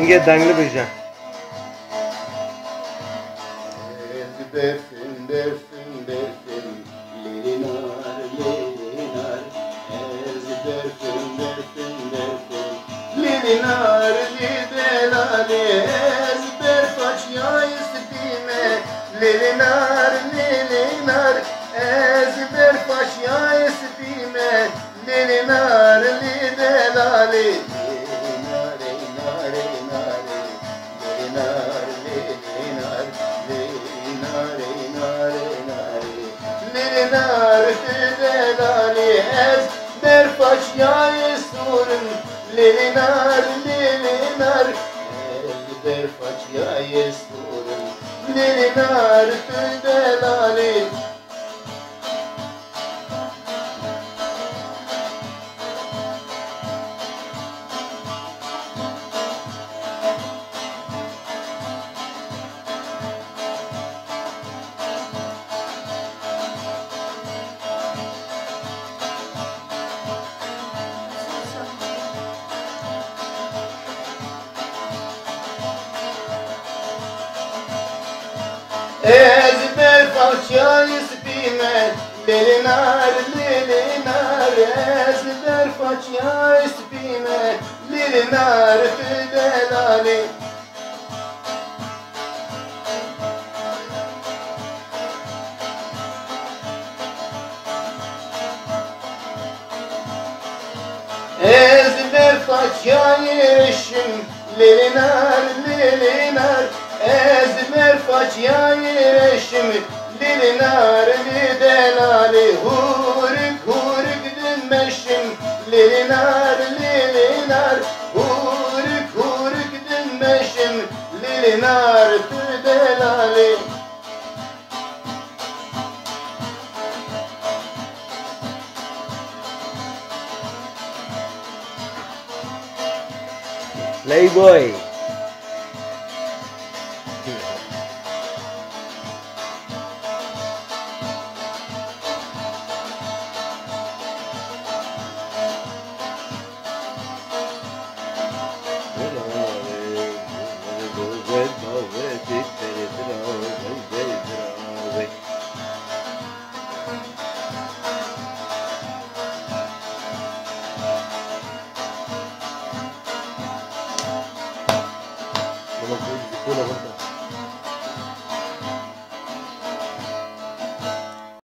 Inge dangli bija. Dersin, dersin, dersin, lirinar, lirinar. Dersin, dersin, dersin, lirinar, lidelali. Ezber façya istime, lirinar, lirinar. Ezber façya istime, lirinar, lidelali. Lirinar, lirinar, lirinar, lirinar, lirinar. Lirinar, fidelali, ez berfaçya surun. Lirinar, lirinar, ez berfaçya surun. Lirinar, fidelali. Ezber façya ispime, lirinar, lirinar. Ezber façya ispime, lirinar, fidelali. Ezber façya yeşim, lirinar, lirinar. Ezber façya yeşim, lirinar, lidelali. Hurik, hurik dinmeşim, lirinar, lirinar. Hurik, hurik dinmeşim, lirinar, fidelali. Playboy.